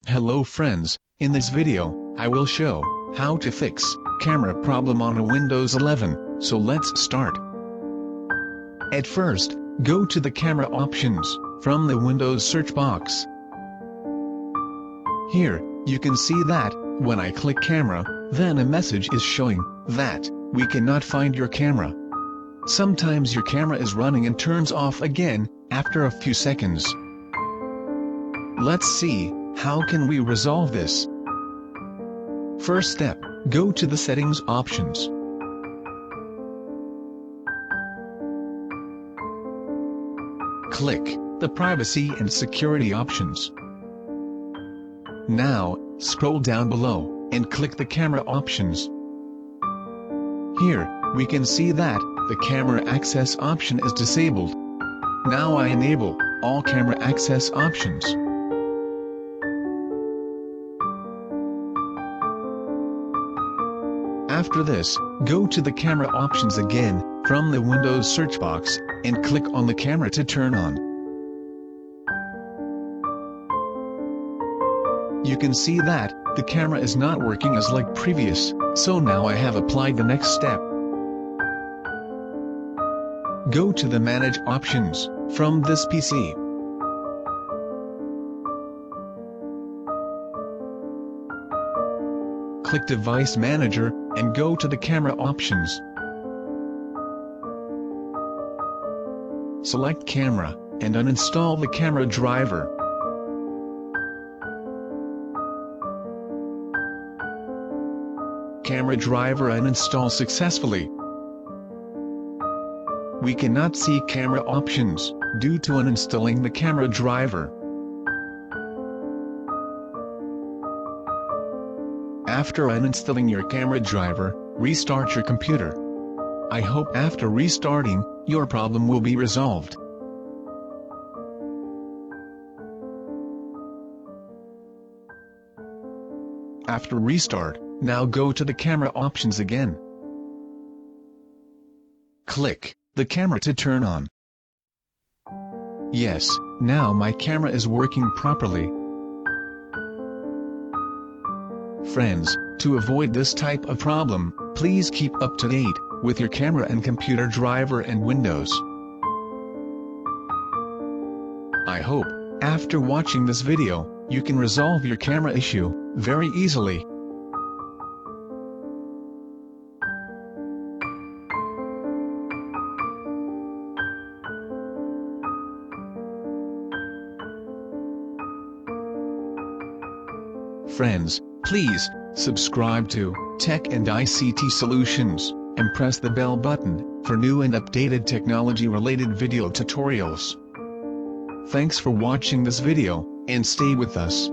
Hello friends, in this video, I will show how to fix camera problem on a Windows 11, so let's start. At first, go to the camera options from the Windows search box. Here, you can see that, when I click camera, then a message is showing that we cannot find your camera. Sometimes your camera is running and turns off again after a few seconds. Let's see, how can we resolve this? First step, go to the settings options. Click the privacy and security options. Now, scroll down below, and click the camera options. Here, we can see that the camera access option is disabled. Now I enable all camera access options. After this, go to the camera options again, from the Windows search box, and click on the camera to turn on. You can see that, the camera is not working as like previous, so now I have applied the next step. Go to the Manage options, from this PC. Click Device Manager, and go to the camera options. Select Camera, and uninstall the camera driver. Camera driver uninstalled successfully. We cannot see camera options, due to uninstalling the camera driver. After uninstalling your camera driver, restart your computer. I hope after restarting, your problem will be resolved. After restart, now go to the camera options again. Click the camera to turn on. Yes, now my camera is working properly. Friends, to avoid this type of problem, please keep up to date with your camera and computer driver and Windows. I hope, after watching this video, you can resolve your camera issue very easily. Friends, please subscribe to Tech and ICT Solutions, and press the bell button for new and updated technology-related video tutorials. Thanks for watching this video, and stay with us.